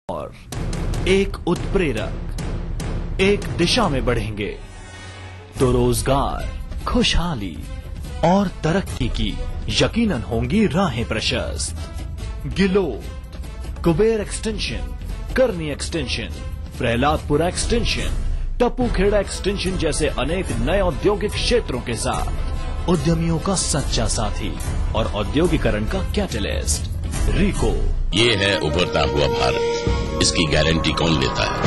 और एक उत्प्रेरक, एक दिशा में बढ़ेंगे तो रोजगार, खुशहाली और तरक्की की यकीनन होंगी राहें प्रशस्त। गिलोद, कुबेर एक्सटेंशन, करनी एक्सटेंशन, प्रहलादपुरा एक्सटेंशन, टप्पूखेड़ा एक्सटेंशन जैसे अनेक नए औद्योगिक क्षेत्रों के साथ उद्यमियों का सच्चा साथी और औद्योगिकरण का कैटलिस्ट रिको। ये है उभरता हुआ भारत, इसकी गारंटी कौन लेता है?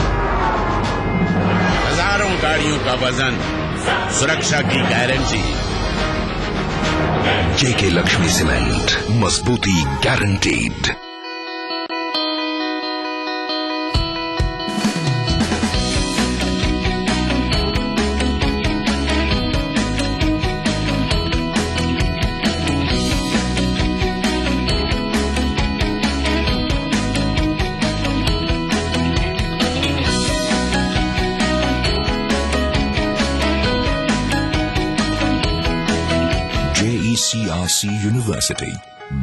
हजारों गाड़ियों का वजन, सुरक्षा की गारंटी। जेके लक्ष्मी सीमेंट, मजबूती guaranteed. JECRC University,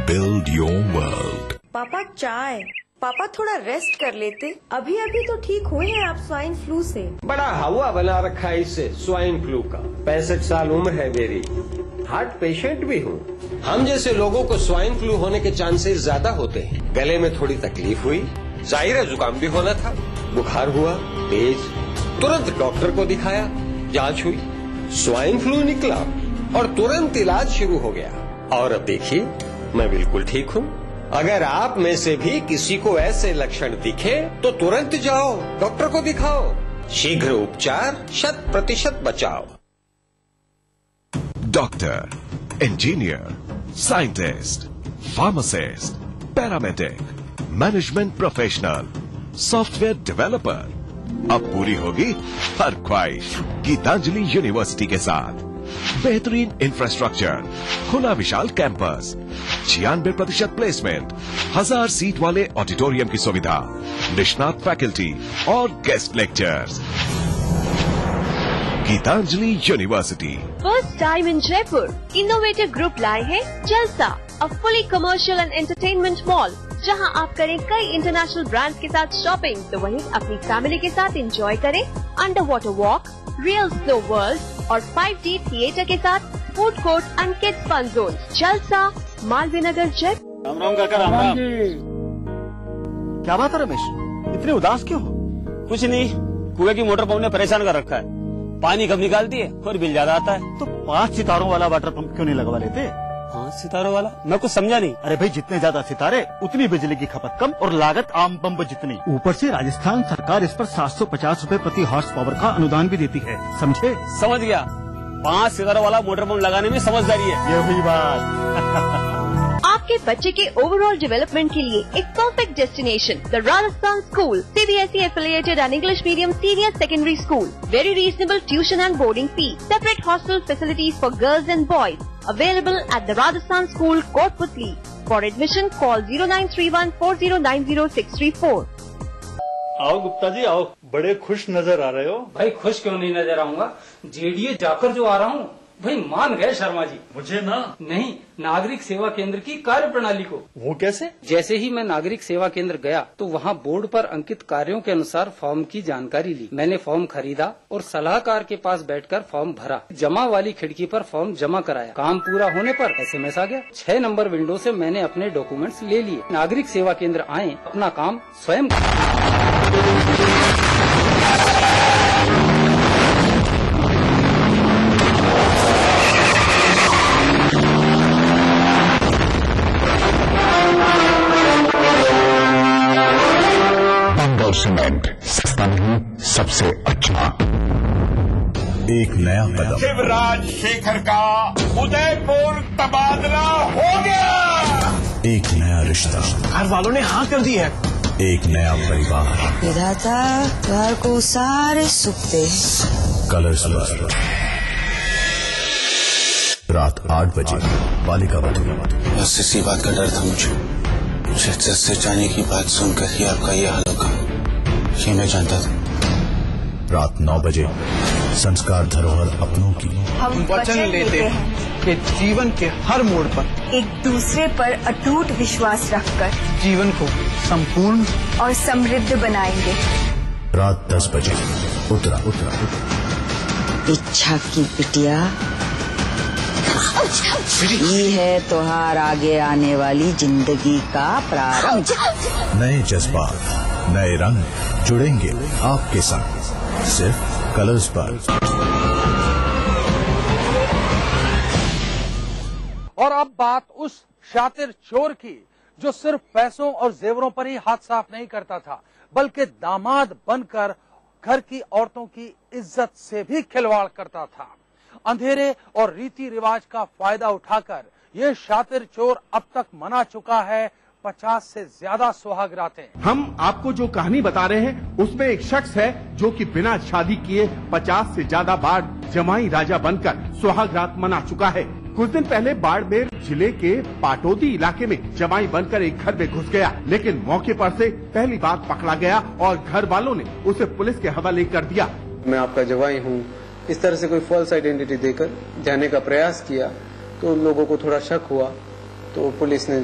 build your world। पापा चाय। पापा थोड़ा रेस्ट कर लेते, अभी अभी तो ठीक हुए हैं आप स्वाइन फ्लू से। बड़ा हवा बना रखा है इससे स्वाइन फ्लू का। 65 साल उम्र है मेरी, हार्ट पेशेंट भी हूँ। हम जैसे लोगों को स्वाइन फ्लू होने के चांसेस ज्यादा होते हैं। गले में थोड़ी तकलीफ हुई, जाहिर है जुकाम भी होना था, बुखार हुआ तेज, तुरंत डॉक्टर को दिखाया, जांच हुई, स्वाइन फ्लू निकला और तुरंत इलाज शुरू हो गया। और अब देखिए मैं बिल्कुल ठीक हूँ। अगर आप में से भी किसी को ऐसे लक्षण दिखे तो तुरंत जाओ, डॉक्टर को दिखाओ। शीघ्र उपचार, 100% बचाव। Doctor, engineer, scientist, pharmacist, paramedic, management professional, software developer, अब पूरी होगी हर ख्वाहिश गीतांजलि यूनिवर्सिटी के साथ। बेहतरीन इंफ्रास्ट्रक्चर, खुला विशाल कैंपस, 96% प्लेसमेंट, 1000 सीट वाले ऑडिटोरियम की सुविधा, निष्णात फैकल्टी और guest lectures. Gitanjali university. First time in Jaipur, innovative group लाए हैं Jalsa, a fully commercial and entertainment mall, जहां आप करें कई इंटरनेशनल ब्रांड्स के साथ शॉपिंग, तो वहीं अपनी फैमिली के साथ एंजॉय करें under water walk, real snow world और 5D थिएटर के साथ food court and kids fun zone. Jalsa, Malviya नगर, जयपुर। राम राम काका, राम राम। क्या बात है रमेश, इतने उदास क्यों हो? कुछ नहीं, कुएं की मोटर पंप ने परेशान कर रखा है। पानी कम निकालती है और बिल ज्यादा आता है। तो 5 सितारों वाला वाटर पंप क्यों नहीं लगवा लेते? 5 सितारों वाला? मैं कुछ समझा नहीं। अरे भाई, जितने ज्यादा सितारे उतनी बिजली की खपत कम और लागत आम पंप जितनी। ऊपर से राजस्थान सरकार इस पर 750 रुपए प्रति हॉर्स पावर का अनुदान भी देती है, समझे? समझ गया, 5 सितारों वाला मोटर पंप लगाने में समझदारी है। ये हुई बात। आपके बच्चे के ओवरऑल डेवलपमेंट के लिए एक perfect destination, the Rajasthan school, CBSE affiliated and English medium senior secondary school. Very reasonable tuition and boarding fee. Separate hostel facilities for girls and boys. Available at the Rajasthan School, Kotputli. For admission, call 0931409064. आओ गुप्ता जी आओ, बड़े खुश नजर आ रहे हो। भाई खुश क्यों नहीं नजर आऊंगा, JDA जाकर जो आ रहा हूँ भाई मान गए शर्मा जी। मुझे ना? नहीं, नागरिक सेवा केंद्र की कार्य प्रणाली को। वो कैसे? जैसे ही मैं नागरिक सेवा केंद्र गया तो वहाँ बोर्ड पर अंकित कार्यों के अनुसार फॉर्म की जानकारी ली। मैंने फॉर्म खरीदा और सलाहकार के पास बैठकर फॉर्म भरा। जमा वाली खिड़की पर फॉर्म जमा कराया। काम पूरा होने पर SMS आ गया। 6 नंबर विंडो से मैंने अपने डॉक्यूमेंट्स ले लिए। नागरिक सेवा केंद्र आए, अपना काम स्वयं। सीमेंट, सस्ता नहीं, सबसे अच्छा। एक नया कदम। शिवराज शेखर का उदयपुर तबादला हो गया। एक नया रिश्ता, घर वालों ने हाँ कर दी है। एक नया परिवार। विधाता घर को सारे सुख दे। कलर्स पर रात 8 बजे बालिका बनेगा। बस इसी बात का डर था मुझे जज से जाने की बात सुनकर ही आपका ये हाल होगा, ये मैं जानता था। रात 9 बजे संस्कार धरोहर अपनों की। हम वचन लेते हैं के जीवन के हर मोड़ पर एक दूसरे पर अटूट विश्वास रखकर जीवन को संपूर्ण और समृद्ध बनाएंगे। रात 10 बजे उत्तरा। इच्छा की बिटिया, ये है त्योहार आगे आने वाली जिंदगी का प्रारंभ। नए जज्बात, नए रंग जुड़ेंगे आपके साथ सिर्फ कलर्स पर। और अब बात उस शातिर चोर की जो सिर्फ पैसों और जेवरों पर ही हाथ साफ नहीं करता था, बल्कि दामाद बनकर घर की औरतों की इज्जत से भी खिलवाड़ करता था। अंधेरे और रीति रिवाज का फायदा उठाकर ये शातिर चोर अब तक मना चुका है 50 से ज्यादा सुहाग रातें। हम आपको जो कहानी बता रहे हैं उसमें एक शख्स है जो कि बिना शादी किए 50 से ज्यादा बार जमाई राजा बनकर सुहाग रात मना चुका है। कुछ दिन पहले बाड़मेर जिले के पाटोदी इलाके में जमाई बनकर एक घर में घुस गया, लेकिन मौके पर से पहली बार पकड़ा गया और घर वालों ने उसे पुलिस के हवाले कर दिया। मैं आपका जवाई हूँ, इस तरह से कोई फॉल्स आइडेंटिटी देकर जाने का प्रयास किया तो लोगों को थोड़ा शक हुआ, तो पुलिस ने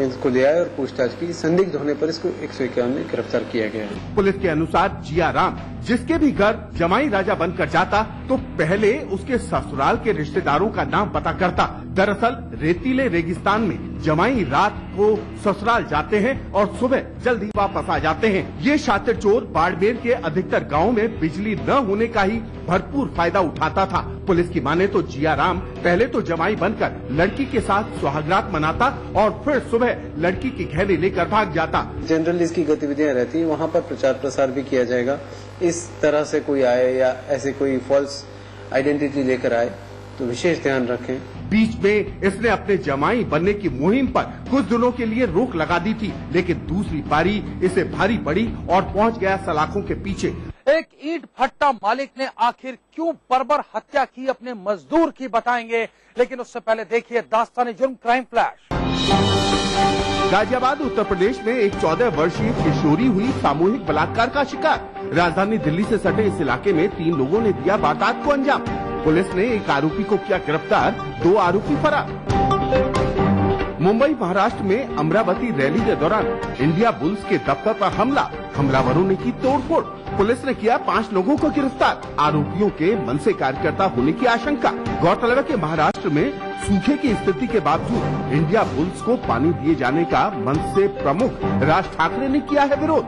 इसको लिया और पूछताछ की। संदिग्ध होने पर इसको 151 में गिरफ्तार किया गया है। पुलिस के अनुसार जिया राम जिसके भी घर जमाई राजा बनकर जाता तो पहले उसके ससुराल के रिश्तेदारों का नाम पता करता। दरअसल रेतीले रेगिस्तान में जमाई रात को ससुराल जाते हैं और सुबह जल्दी वापस आ जाते हैं। ये शातिर चोर बाड़मेर के अधिकतर गाँव में बिजली न होने का ही भरपूर फायदा उठाता था। पुलिस की माने तो जिया राम पहले तो जमाई बनकर लड़की के साथ सुहागरात मनाता और फिर सुबह लड़की की गहने लेकर भाग जाता। जनरली इसकी गतिविधियां रहती, वहाँ पर प्रचार प्रसार भी किया जाएगा। इस तरह से कोई आए या ऐसे कोई फॉल्स आइडेंटिटी लेकर आए तो विशेष ध्यान रखें। बीच में इसने अपने जमाई बनने की मुहिम पर कुछ दिनों के लिए रोक लगा दी थी, लेकिन दूसरी पारी इसे भारी पड़ी और पहुंच गया सलाखों के पीछे। एक ईंट भट्टा मालिक ने आखिर क्यों बर्बर हत्या की अपने मजदूर की बताएंगे, लेकिन उससे पहले देखिए दास्तानी जुर्म क्राइम फ्लैश। गाजियाबाद उत्तर प्रदेश में एक 14 वर्षीय किशोरी हुई सामूहिक बलात्कार का शिकार। राजधानी दिल्ली से सटे इस इलाके में 3 लोगों ने दिया वारदात को अंजाम। पुलिस ने एक आरोपी को किया गिरफ्तार, 2 आरोपी फरार। मुंबई महाराष्ट्र में अमरावती रैली के दौरान इंडिया बुल्स के दफ्तर पर हमला, हमलावरों ने की तोड़फोड़। पुलिस ने किया 5 लोगों को गिरफ्तार, आरोपियों के मनसे कार्यकर्ता होने की आशंका। गौरतलब है कि महाराष्ट्र में सूखे की स्थिति के बावजूद इंडिया बुल्स को पानी दिए जाने का मनसे प्रमुख राज ठाकरे ने किया है विरोध।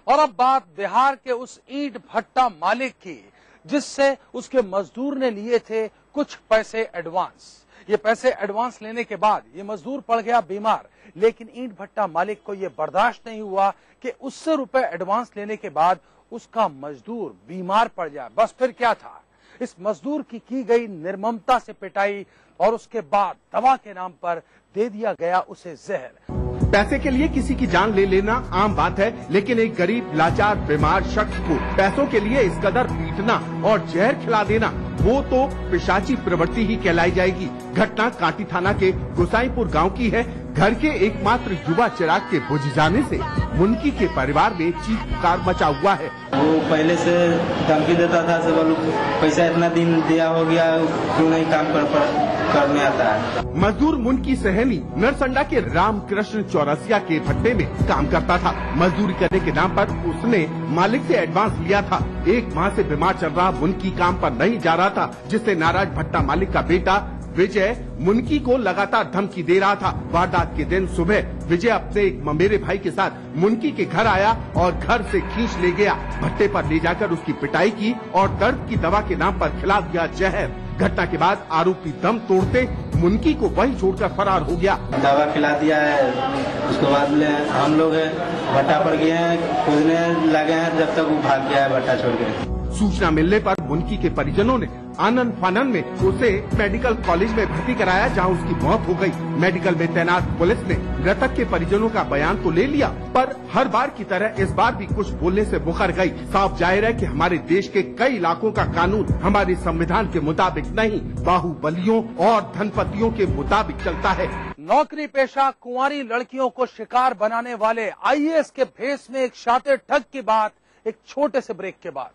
और अब बात बिहार के उस ईंट भट्टा मालिक की जिससे उसके मजदूर ने लिए थे कुछ पैसे एडवांस। ये पैसे एडवांस लेने के बाद ये मजदूर पड़ गया बीमार, लेकिन ईंट भट्टा मालिक को ये बर्दाश्त नहीं हुआ कि उससे रुपए एडवांस लेने के बाद उसका मजदूर बीमार पड़ जाए। बस फिर क्या था, इस मजदूर की गई निर्ममता से पिटाई और उसके बाद दवा के नाम पर दे दिया गया उसे जहर। पैसे के लिए किसी की जान ले लेना आम बात है, लेकिन एक गरीब लाचार बीमार शख्स को पैसों के लिए इस कदर पीटना और जहर खिला देना, वो तो पिशाची प्रवृत्ति ही कहलाई जाएगी। घटना कांटी थाना के गोसाईपुर गांव की है। घर के एकमात्र युवा चिराग के बुझ जाने से मुनकी के परिवार में चीख पुकार मचा हुआ है। वो पहले से धमकी देता था, से बोलो पैसा इतना दिन दिया हो गया, क्यों नहीं काम करने आता है। मजदूर मुनकी सहनी नरसंडा के रामकृष्ण चौरसिया के भट्टे में काम करता था। मजदूरी करने के नाम पर उसने मालिक से एडवांस लिया था। 1 माह से बीमार चल रहा मुनकी काम पर नहीं जा रहा था, जिससे नाराज भट्टा मालिक का बेटा विजय मुनकी को लगातार धमकी दे रहा था। वारदात के दिन सुबह विजय अपने एक ममेरे भाई के साथ मुनकी के घर आया और घर से खींच ले गया। भट्टे पर ले जाकर उसकी पिटाई की और दर्द की दवा के नाम पर खिला दिया जहर। घटना के बाद आरोपी दम तोड़ते मुनकी को वहीं छोड़कर फरार हो गया। दवा खिला दिया है, उसके बाद हम लोग भट्टा पर गए हैं, खोजने लगे हैं, जब तक वो भाग गया है भट्टा छोड़ के। सूचना मिलने पर मुनकी के परिजनों ने आनंद फानन में उसे मेडिकल कॉलेज में भर्ती कराया, जहां उसकी मौत हो गई। मेडिकल में तैनात पुलिस ने मृतक के परिजनों का बयान तो ले लिया, पर हर बार की तरह इस बार भी कुछ बोलने से मुकर गई। साफ जाहिर है कि हमारे देश के कई इलाकों का कानून हमारे संविधान के मुताबिक नहीं, बाहुबलियों और धनपतियों के मुताबिक चलता है। नौकरी पेशा कुंवारी लड़कियों को शिकार बनाने वाले IAS के भेष में एक शातिर ठग की बात एक छोटे से ब्रेक के बाद।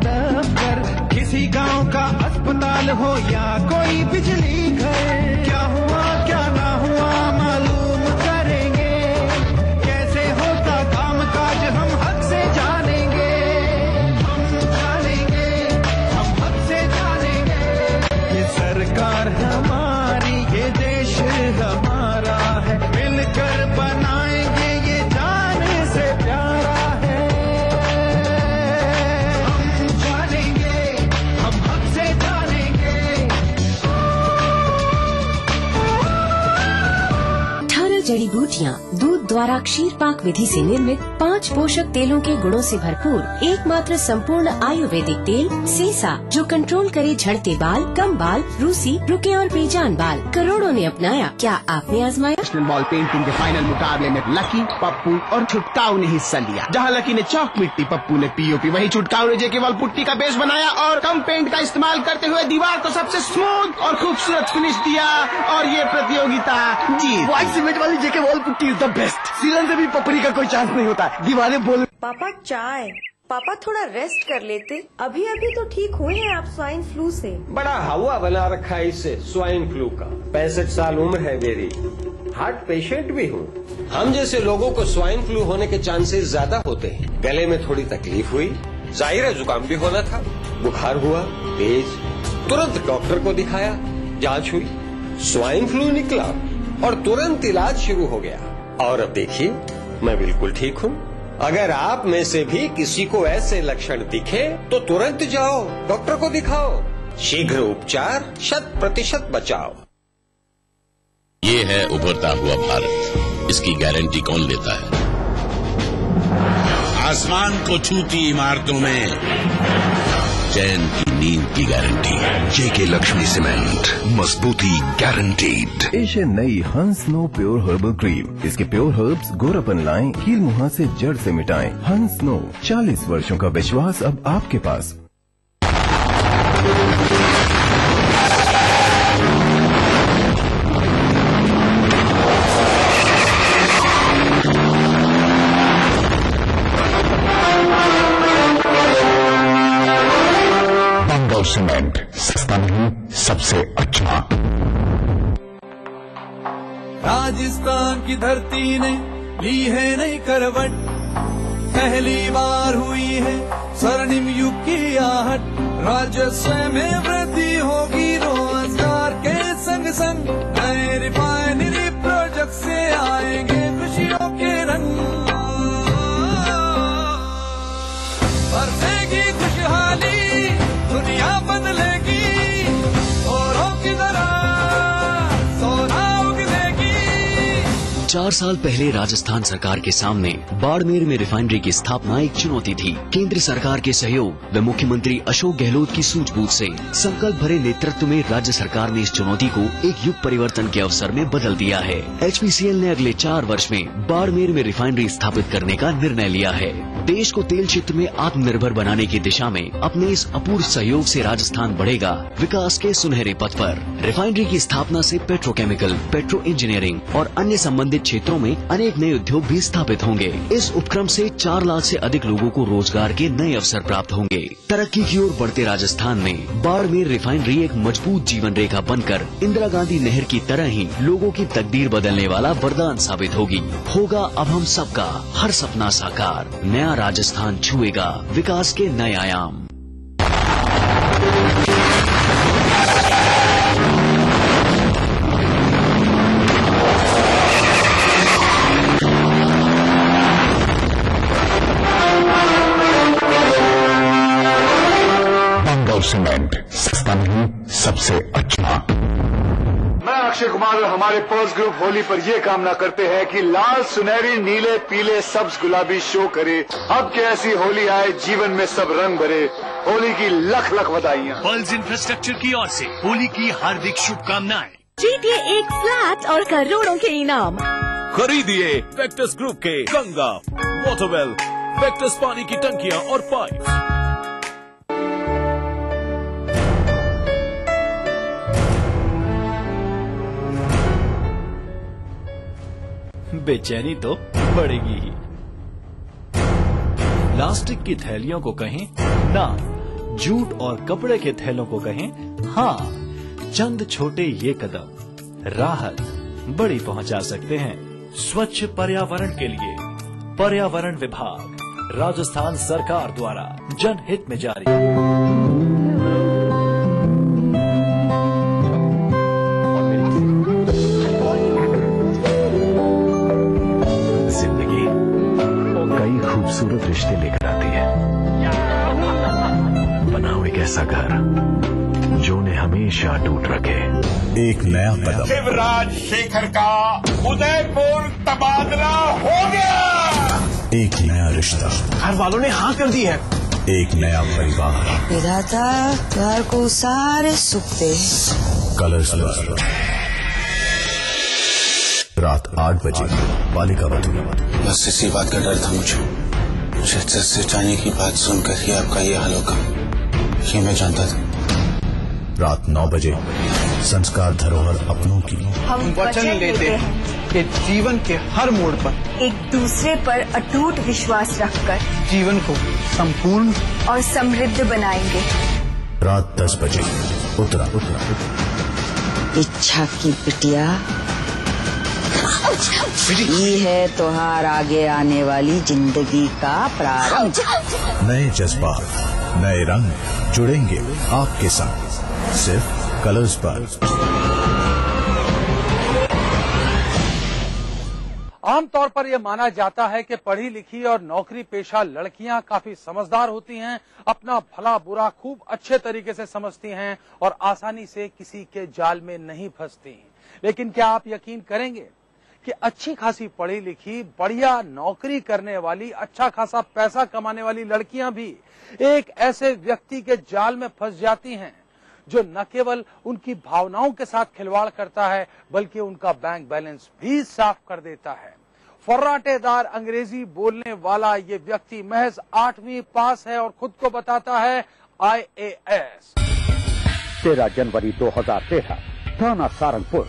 दफ्तर, किसी गांव का अस्पताल हो या कोई बिजली घर, क्या हुआ क्या ना हुआ मालूम करेंगे, कैसे होता काम काज हम हक से जानेंगे, हम हक से जानेंगे। ये सरकार हमारी, ये देश हमारा है, मिलकर बनाएंगे ये जान से प्यारा है। हम जानेंगे, हम हक से जानेंगे। 18 जड़ी बूटियाँ, दूध द्वारा क्षीर पाक विधि से निर्मित 5 पोषक तेलों के गुणों से भरपूर एकमात्र संपूर्ण आयुर्वेदिक तेल सेसा, जो कंट्रोल करे झड़ते बाल, कम बाल, रूसी, रुके और बेजान बाल। करोड़ों ने अपनाया, क्या आपने आजमाया? नेशनल बॉल पेंटिंग के फाइनल मुकाबले में लकी, पप्पू और छुटकाऊ ने हिस्सा लिया। जहां लकी ने चौक मिट्टी, पप्पू ने पीओपी, वहीं छुटकाऊ ने जेके वॉल पुट्टी का बेस बनाया और कम पेंट का इस्तेमाल करते हुए दीवार को सबसे स्मूथ और खूबसूरत फिनिश दिया और ये प्रतियोगिता जीत। व्हाइट सीमेंट वाली JK wall putty is the best. सीलन से भी पपड़ी का कोई चांस नहीं होता, दीवारें बोल। पापा चाय। पापा थोड़ा रेस्ट कर लेते, अभी अभी तो ठीक हुए हैं आप स्वाइन फ्लू से। बड़ा हवा बना रखा है इससे स्वाइन फ्लू का। 65 साल उम्र है मेरी, हार्ट पेशेंट भी हूँ। हम जैसे लोगों को स्वाइन फ्लू होने के चांसेस ज्यादा होते हैं। गले में थोड़ी तकलीफ हुई, जाहिर है जुकाम भी होना था, बुखार हुआ तेज, तुरंत डॉक्टर को दिखाया, जांच हुई, स्वाइन फ्लू निकला और तुरंत इलाज शुरू हो गया। और अब देखिए मैं बिल्कुल ठीक हूँ। अगर आप में से भी किसी को ऐसे लक्षण दिखे तो तुरंत जाओ, डॉक्टर को दिखाओ। शीघ्र उपचार, 100% बचाव। ये है उभरता हुआ भारत, इसकी गारंटी कौन लेता है? आसमान को छूती इमारतों में चैन की नींद की गारंटी। जेके लक्ष्मी सीमेंट, मजबूती गारंटीड। पेश है नई हंस नो प्योर हर्बल क्रीम। इसके प्योर हर्ब्स गोरापन लाएं, कील मुहां से जड़ से मिटाएं। हंस नो, 40 वर्षों का विश्वास अब आपके पास। सीमेंट सस्ता नहीं, सबसे अच्छा। राजस्थान की धरती ने ली है नई करवट, पहली बार हुई है स्वर्णिम युग की आहट। राजस्व में वृद्धि होगी, रोजगार के संग संग नए रिफाइनरी प्रोजेक्ट से आएंगे खुशियों के रंग। बरसेगी खुशहाली, दुनिया बदलेगी, औरों की तरह सोना उगलेगी। 4 साल पहले राजस्थान सरकार के सामने बाड़मेर में रिफाइनरी की स्थापना एक चुनौती थी। केंद्र सरकार के सहयोग व मुख्यमंत्री अशोक गहलोत की सूझबूझ से संकल्प भरे नेतृत्व में राज्य सरकार ने इस चुनौती को एक युग परिवर्तन के अवसर में बदल दिया है। HPCL ने अगले 4 वर्ष में बाड़मेर में रिफाइनरी स्थापित करने का निर्णय लिया है। देश को तेल क्षेत्र में आत्मनिर्भर बनाने की दिशा में अपने इस अपूर्व सहयोग से राजस्थान बढ़ेगा विकास के सुनहरे पथ पर। रिफाइनरी की स्थापना से पेट्रोकेमिकल, पेट्रो इंजीनियरिंग और अन्य संबंधित क्षेत्रों में अनेक नए उद्योग भी स्थापित होंगे। इस उपक्रम से 4 लाख से अधिक लोगों को रोजगार के नए अवसर प्राप्त होंगे। तरक्की की ओर बढ़ते राजस्थान में बाड़मेर रिफाइनरी एक मजबूत जीवन रेखा बनकर इंदिरा गांधी नहर की तरह ही लोगों की तकदीर बदलने वाला वरदान साबित होगी। होगा अब हम सबका हर सपना साकार, नया राजस्थान छुएगा विकास के नए आयाम। सीमेंट सस्ता नहीं, सबसे अच्छा। मैं अक्षय कुमार और हमारे पर्स ग्रुप होली पर ये कामना करते हैं कि लाल, सुनहरी, नीले, पीले, सब्ज, गुलाबी शो करे। अब के ऐसी होली आए, जीवन में सब रंग भरे। होली की लख लख बधाइयाँ। पर्ल्स इंफ्रास्ट्रक्चर की ओर से होली की हार्दिक शुभकामनाएं। जीतिए एक फ्लैट और करोड़ों के इनाम। खरीदिए वेक्टस ग्रुप के गंगा, वाटरवेल, वेक्टस पानी की टंकियां और पाइप। बेचैनी तो बढ़ेगी ही। प्लास्टिक की थैलियों को कहें ना, जूट और कपड़े के थैलों को कहें हाँ, चंद छोटे ये कदम राहत बड़ी पहुंचा सकते हैं। स्वच्छ पर्यावरण के लिए पर्यावरण विभाग, राजस्थान सरकार द्वारा जनहित में जारी। जिंदगी कई खूबसूरत रिश्ते लेकर आती है। बनाओ एक ऐसा घर जो उन्हें हमेशा अटूट रखे। एक नया कदम। शिवराज शेखर का उदयपुर तबादला हो गया। एक नया रिश्ता। घर वालों ने हाँ कर दी है। एक नया परिवार। विधाता घर को सारे सुख दे। कलर्स पर रात 8 बजे बालिका वधू। बस इसी बात का डर था मुझे सच जाने की बात सुनकर ही आपका ये हाल होगा, ये मैं जानता था। रात 9 बजे संस्कार धरोहर अपनों की। हम वचन लेते हैं कि जीवन के हर मोड़ पर एक दूसरे पर अटूट विश्वास रखकर जीवन को संपूर्ण और समृद्ध बनाएंगे। रात 10 बजे उत्तरा। इच्छा की बिटिया, ये है त्योहार आगे आने वाली जिंदगी का प्रारंभ। नए जज्बात, नए रंग जुड़ेंगे आपके साथ सिर्फ कलर्स पर। आमतौर पर यह माना जाता है कि पढ़ी लिखी और नौकरी पेशा लड़कियां काफी समझदार होती हैं, अपना भला बुरा खूब अच्छे तरीके से समझती हैं और आसानी से किसी के जाल में नहीं फंसती। लेकिन क्या आप यकीन करेंगे कि अच्छी खासी पढ़ी लिखी, बढ़िया नौकरी करने वाली, अच्छा खासा पैसा कमाने वाली लड़कियां भी एक ऐसे व्यक्ति के जाल में फंस जाती हैं जो न केवल उनकी भावनाओं के साथ खिलवाड़ करता है बल्कि उनका बैंक बैलेंस भी साफ कर देता है। फर्राटेदार अंग्रेजी बोलने वाला ये व्यक्ति महज 8वीं पास है और खुद को बताता है IAS। 13 जनवरी 2013 थाना सारंगपुर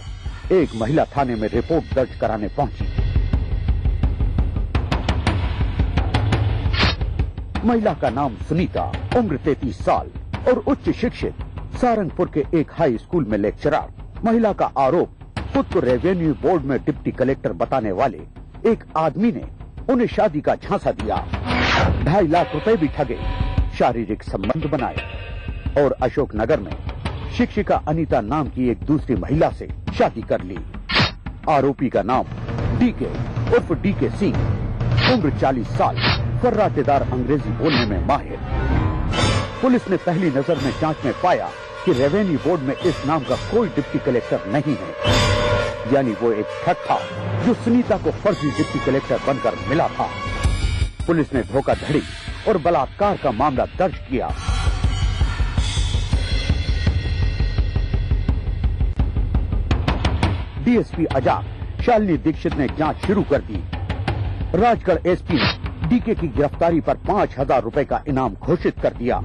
एक महिला थाने में रिपोर्ट दर्ज कराने पहुंची। महिला का नाम सुनीता, उम्र 33 साल और उच्च शिक्षित, सारंगपुर के एक हाई स्कूल में लेक्चरर। महिला का आरोप, खुद को रेवेन्यू बोर्ड में डिप्टी कलेक्टर बताने वाले एक आदमी ने उन्हें शादी का झांसा दिया, 2.5 लाख रुपए भी ठगे, शारीरिक संबंध बनाए और अशोकनगर में शिक्षिका अनीता नाम की एक दूसरी महिला से शादी कर ली। आरोपी का नाम डीके उर्फ डीके सिंह, उम्र 40 साल, फर्राटेदार अंग्रेजी बोलने में माहिर। पुलिस ने पहली नजर में जांच में पाया कि रेवेन्यू बोर्ड में इस नाम का कोई डिप्टी कलेक्टर नहीं है, यानी वो एक ठग था जो सुनीता को फर्जी डिप्टी कलेक्टर बनकर मिला था। पुलिस ने धोखाधड़ी और बलात्कार का मामला दर्ज किया। डीएसपी आजाद शालिनी दीक्षित ने जांच शुरू कर दी। राजगढ़ एसपी ने डीके की गिरफ्तारी पर 5,000 रुपए का इनाम घोषित कर दिया।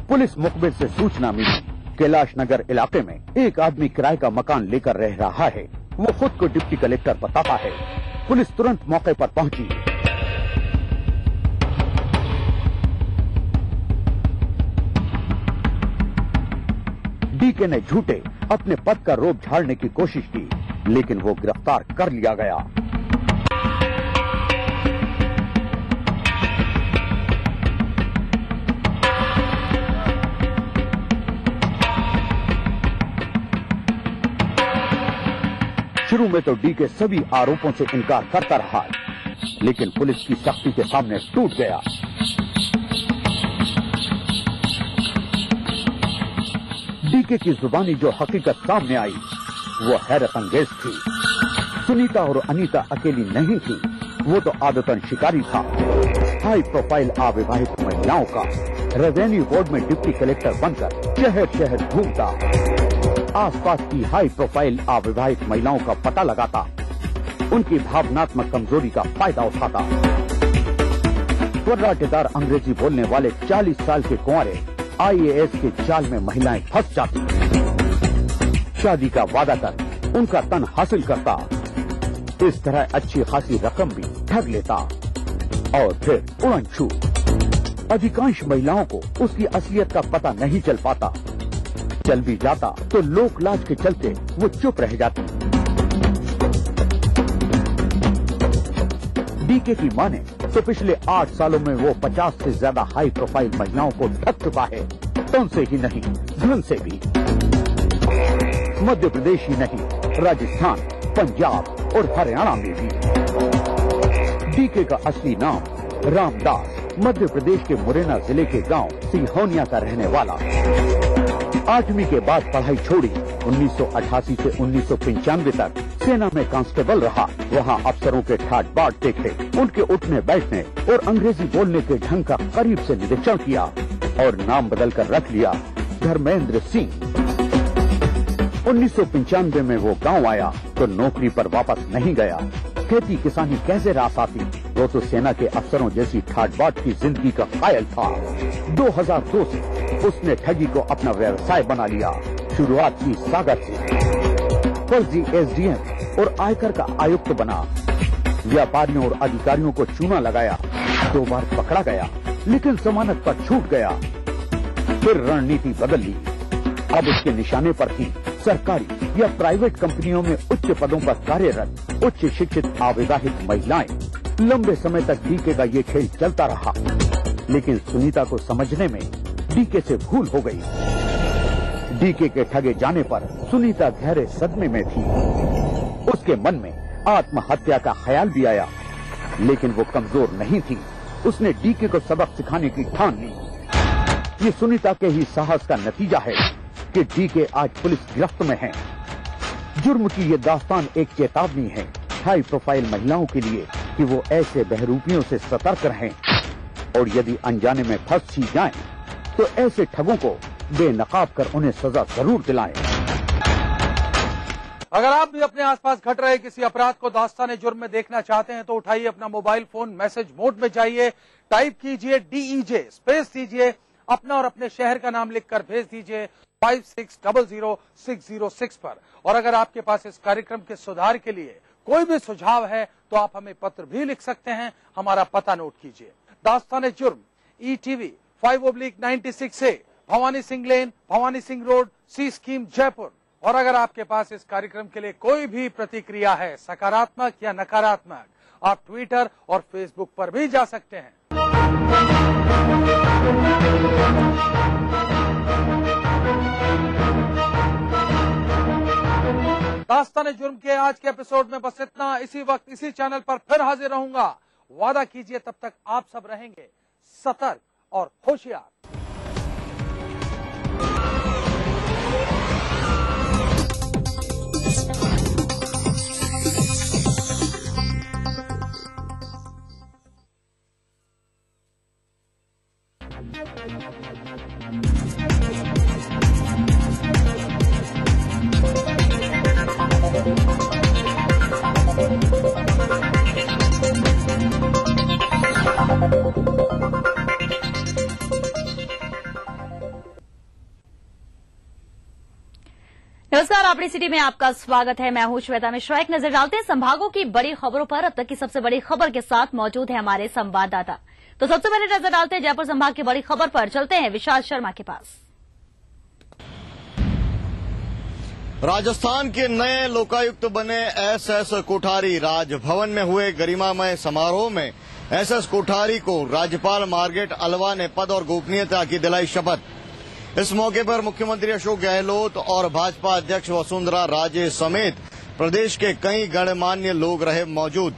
पुलिस मुखबिर से सूचना मिली, कैलाश नगर इलाके में एक आदमी किराए का मकान लेकर रह रहा है। वो खुद को डिप्टी कलेक्टर बताता है। पुलिस तुरंत मौके पर पहुंची। डीके ने झूठे अपने पद का रोब झाड़ने की कोशिश की, लेकिन वो गिरफ्तार कर लिया गया। शुरू में तो डीके सभी आरोपों से इनकार करता रहा, लेकिन पुलिस की सख्ती के सामने टूट गया। डीके की जुबानी जो हकीकत सामने आई वो हैरत अंगेज थी। सुनीता और अनीता अकेली नहीं थी, वो तो आदतन शिकारी था। हाई प्रोफाइल अविवाहित महिलाओं का रेवेन्यू बोर्ड में डिप्टी कलेक्टर बनकर शहर शहर घूमता, आसपास की हाई प्रोफाइल अविवाहित महिलाओं का पता लगाता, उनकी भावनात्मक कमजोरी का फायदा उठाता। फर्राटेदार अंग्रेजी बोलने वाले 40 साल के कुंवारे IAS के जाल में महिलाएं फंस जाती, शादी का वादा कर उनका तन हासिल करता, इस तरह अच्छी खासी रकम भी ठग लेता और फिर उड़न छू अधिकांश महिलाओं को उसकी असलियत का पता नहीं चल पाता। चल भी जाता तो लोक लाज के चलते वो चुप रह जाती। डीके की माने तो पिछले 8 सालों में वो 50 से ज्यादा हाई प्रोफाइल महिलाओं को ठग चुका है। तन से ही नहीं, धन से भी। मध्य प्रदेश ही नहीं, राजस्थान, पंजाब और हरियाणा में भी। डीके का असली नाम रामदास, मध्य प्रदेश के मुरैना जिले के गांव सिंघौनिया का रहने वाला। 8वीं के बाद पढ़ाई छोड़ी। 1988 से 1995 तक सेना में कांस्टेबल रहा। वहाँ अफसरों के ठाट बाट देखे, उनके उठने बैठने और अंग्रेजी बोलने के ढंग का करीब से निरीक्षण किया और नाम बदलकर रख लिया धर्मेंद्र सिंह। 1995 में वो गांव आया तो नौकरी पर वापस नहीं गया। खेती किसानी कैसे रास आती, वो तो सेना के अफसरों जैसी ठाट बाट की जिंदगी का कायल था। 2002 से उसने ठगी को अपना व्यवसाय बना लिया। शुरुआत की सागर से। फर्जी एसडीएम और आयकर का आयुक्त बना। व्यापारियों और अधिकारियों को चूना लगाया। 2 बार पकड़ा गया लेकिन जमानत पर छूट गया। फिर रणनीति बदल ली। अब उसके निशाने पर थी सरकारी या प्राइवेट कंपनियों में उच्च पदों पर कार्यरत उच्च शिक्षित अविवाहित महिलाएं। लंबे समय तक डीके का ये खेल चलता रहा, लेकिन सुनीता को समझने में डीके से भूल हो गई। डीके के ठगे जाने पर सुनीता गहरे सदमे में थी। उसके मन में आत्महत्या का ख्याल भी आया, लेकिन वो कमजोर नहीं थी। उसने डीके को सबक सिखाने की ठान ली। ये सुनीता के ही साहस का नतीजा है कि डीके आज पुलिस गिरफ्त में है। जुर्म की ये दास्तान एक चेतावनी है हाई प्रोफाइल महिलाओं के लिए कि वो ऐसे बहरूपियों से सतर्क रहें और यदि अनजाने में फंस ही जाएं तो ऐसे ठगों को बेनकाब कर उन्हें सजा जरूर दिलाएं। अगर आप भी अपने आसपास घट रहे किसी अपराध को दास्तान जुर्म में देखना चाहते हैं तो उठाइए अपना मोबाइल फोन, मैसेज मोड में जाइए, टाइप कीजिए DEJ, स्पेस दीजिए, अपना और अपने शहर का नाम लिखकर भेज दीजिए 56000606 पर। और अगर आपके पास इस कार्यक्रम के सुधार के लिए कोई भी सुझाव है तो आप हमें पत्र भी लिख सकते हैं। हमारा पता नोट कीजिए, दास्तान जुर्म, ETV 5/96A, भवानी सिंह लेन, भवानी सिंह रोड, सी स्कीम, जयपुर। और अगर आपके पास इस कार्यक्रम के लिए कोई भी प्रतिक्रिया है, सकारात्मक या नकारात्मक, आप ट्विटर और फेसबुक पर भी जा सकते हैं। दास्तान जुर्म के आज के एपिसोड में बस इतना। इसी वक्त इसी चैनल पर फिर हाजिर रहूंगा। वादा कीजिए तब तक आप सब रहेंगे सतर्क और होशियार। नमस्कार, अपनी सिटी में आपका स्वागत है। मैं हूं श्वेता मिश्रा। एक नजर डालते हैं संभागों की बड़ी खबरों पर। अब तक की सबसे बड़ी खबर के साथ मौजूद है हमारे संवाददाता। तो सबसे पहले नजर डालते हैं जयपुर संभाग की बड़ी खबर पर। चलते हैं विशाल शर्मा के पास। राजस्थान के नए लोकायुक्त बने SS कोठारी राजभवन में हुए गरिमामय समारोह में SS कोठारी को राज्यपाल मार्गरेट अल्वा ने पद और गोपनीयता की दिलाई शपथ। इस मौके पर मुख्यमंत्री अशोक गहलोत और भाजपा अध्यक्ष वसुंधरा राजे समेत प्रदेश के कई गणमान्य लोग रहे मौजूद।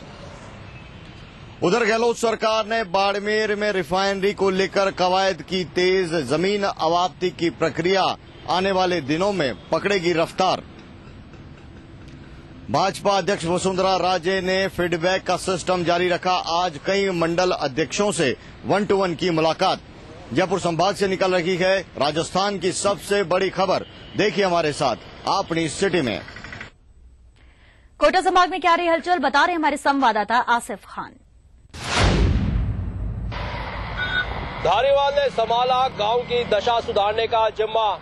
उधर गहलोत सरकार ने बाड़मेर में रिफाइनरी को लेकर कवायद की तेज। जमीन अवाप्ति की प्रक्रिया आने वाले दिनों में पकड़ेगी रफ्तार। भाजपा अध्यक्ष वसुंधरा राजे ने फीडबैक का सिस्टम जारी रखा। आज कई मंडल अध्यक्षों से 1-to-1 की मुलाकात। जयपुर संभाग से निकल रही है राजस्थान की सबसे बड़ी खबर। देखिए हमारे साथ अपनी सिटी में। कोटा संभाग में क्या रही हलचल, बता रहे हमारे संवाददाता आसिफ खान। धारीवाल ने संभाला गांव की दशा सुधारने का जिम्मा।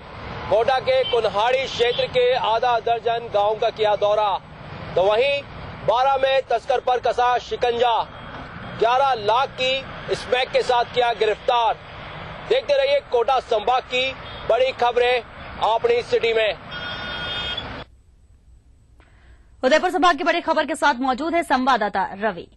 कोटा के कुन्हाड़ी क्षेत्र के आधा दर्जन गांव का किया दौरा, तो वहीं 12 में तस्कर पर कसा शिकंजा। 11 लाख की स्मैक के साथ किया गिरफ्तार। देखते रहिए कोटा संभाग की बड़ी खबरें अपनी सिटी में। उदयपुर संभाग की बड़ी खबर के साथ मौजूद है संवाददाता रवि।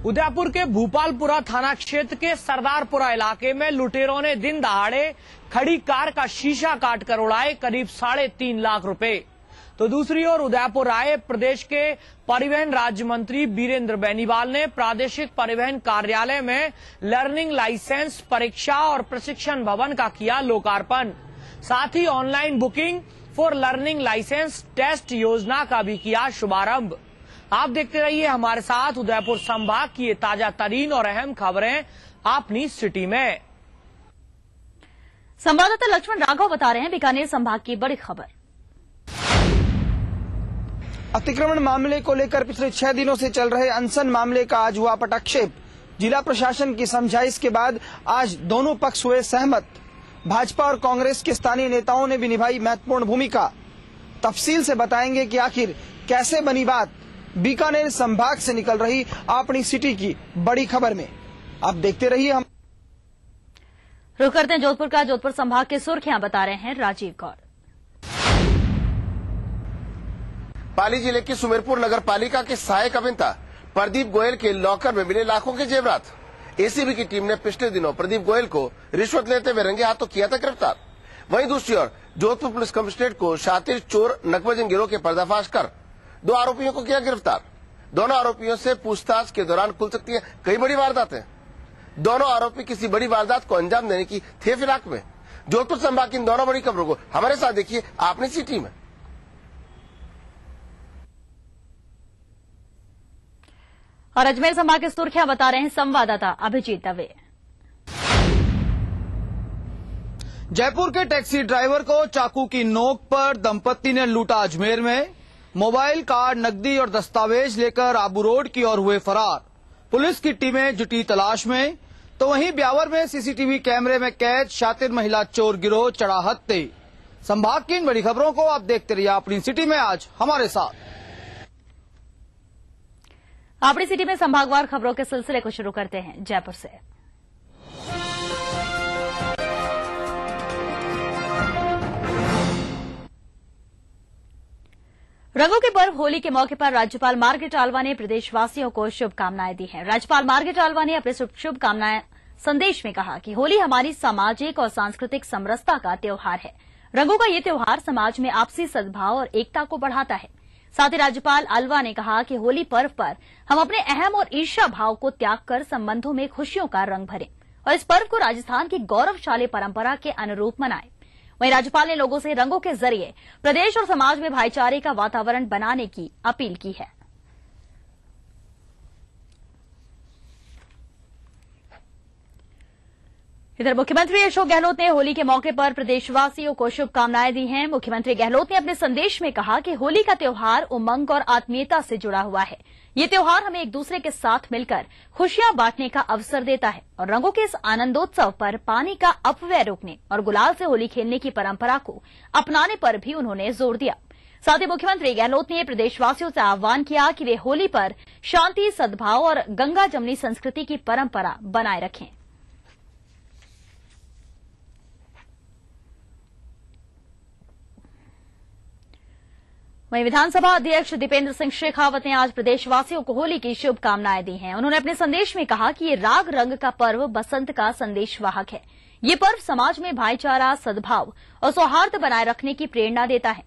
उदयपुर के भूपालपुरा थाना क्षेत्र के सरदारपुरा इलाके में लुटेरों ने दिन दहाड़े खड़ी कार का शीशा काटकर उड़ाए करीब 3.5 लाख रुपए। तो दूसरी ओर उदयपुर आए प्रदेश के परिवहन राज्य मंत्री बीरेंद्र बेनीवाल ने प्रादेशिक परिवहन कार्यालय में लर्निंग लाइसेंस परीक्षा और प्रशिक्षण भवन का किया लोकार्पण। साथ ही online booking for learning licence test योजना का भी किया शुभारंभ। आप देखते रहिए हमारे साथ उदयपुर संभाग की ये ताजा तरीन और अहम खबरें अपनी सिटी में। संवाददाता लक्ष्मण राघव बता रहे हैं बीकानेर संभाग की बड़ी खबर। अतिक्रमण मामले को लेकर पिछले 6 दिनों से चल रहे अनशन मामले का आज हुआ पटाक्षेप। जिला प्रशासन की समझाइश के बाद आज दोनों पक्ष हुए सहमत। भाजपा और कांग्रेस के स्थानीय नेताओं ने भी निभाई महत्वपूर्ण भूमिका। तफसील से बताएंगे कि आखिर कैसे बनी बात। बीकानेर संभाग से निकल रही अपनी सिटी की बड़ी खबर में आप देखते रहिए। हम रुक करते हैं जोधपुर का। जोधपुर संभाग की सुर्खियां बता रहे हैं राजीव गौर। पाली जिले की सुमेरपुर नगर पालिका के सहायक अभियंता प्रदीप गोयल के लॉकर में मिले लाखों के जेवरात। एसीबी की टीम ने पिछले दिनों प्रदीप गोयल को रिश्वत लेते हुए रंगे हाथों किया था गिरफ्तार। वहीं दूसरी ओर जोधपुर पुलिस कमिश्नरेट को शातिर चोर नकबजन गिरोह के पर्दाफाश कर 2 आरोपियों को किया गिरफ्तार। दोनों आरोपियों से पूछताछ के दौरान खुल सकती है कई बड़ी वारदातें। दोनों आरोपी किसी बड़ी वारदात को अंजाम देने की थे फिराक में। जोधपुर संभाग की इन दोनों बड़ी खबरों को हमारे साथ देखिए अपनी सिटी में। और अजमेर संभाग की सुर्खियां बता रहे हैं संवाददाता अभिजीत दवे। जयपुर के टैक्सी ड्राइवर को चाकू की नोक पर दंपत्ति ने लूटा। अजमेर में मोबाइल, कार्ड, नकदी और दस्तावेज लेकर आबू रोड की ओर हुए फरार। पुलिस की टीमें जुटी तलाश में। तो वहीं ब्यावर में सीसीटीवी कैमरे में कैद शातिर महिला चोर गिरोह चढ़ा हत्थे। संभाग की इन बड़ी खबरों को आप देखते रहिए अपनी सिटी में आज हमारे साथ। अपनी सिटी में संभागवार खबरों के सिलसिले को शुरू करते हैं जयपुर से। रंगों के पर्व होली के मौके पर राज्यपाल मार्गरेट आल्वा ने प्रदेशवासियों को शुभकामनाएं दी हैं। राज्यपाल मार्गरेट आल्वा ने अपने शुभकामनाएं संदेश में कहा कि होली हमारी सामाजिक और सांस्कृतिक समरसता का त्योहार है। रंगों का ये त्योहार समाज में आपसी सद्भाव और एकता को बढ़ाता है। साथ ही राज्यपाल आल्वा ने कहा कि होली पर्व पर हम अपने अहम और ईर्ष्या भाव को त्याग कर संबंधों में खुशियों का रंग भरें और इस पर्व को राजस्थान की गौरवशाली परंपरा के अनुरूप मनाएं। वहीं राज्यपाल ने लोगों से रंगों के जरिए प्रदेश और समाज में भाईचारे का वातावरण बनाने की अपील की है। इधर मुख्यमंत्री अशोक गहलोत ने होली के मौके पर प्रदेशवासियों को शुभकामनाएं दी हैं। मुख्यमंत्री गहलोत ने अपने संदेश में कहा कि होली का त्योहार उमंग और आत्मीयता से जुड़ा हुआ है। ये त्योहार हमें एक दूसरे के साथ मिलकर खुशियां बांटने का अवसर देता है और रंगों के इस आनंदोत्सव पर पानी का अपव्यय रोकने और गुलाल से होली खेलने की परंपरा को अपनाने पर भी उन्होंने जोर दिया। साथ ही मुख्यमंत्री गहलोत ने प्रदेशवासियों से आह्वान किया कि वे होली पर शांति, सद्भाव और गंगा जमनी संस्कृति की परंपरा बनाए रखें। वहीं विधानसभा अध्यक्ष दीपेंद्र सिंह शेखावत ने आज प्रदेशवासियों को होली की शुभकामनाएं दी हैं। उन्होंने अपने संदेश में कहा कि ये राग रंग का पर्व बसंत का संदेशवाहक है। ये पर्व समाज में भाईचारा, सद्भाव और सौहार्द बनाए रखने की प्रेरणा देता है।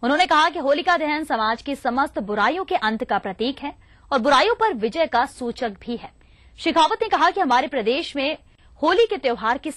उन्होंने कहा कि होलिका दहन समाज की समस्त बुराइयों के अंत का प्रतीक है और बुराइयों पर विजय का सूचक भी है। शेखावत ने कहा कि हमारे प्रदेश में होली के त्योहार की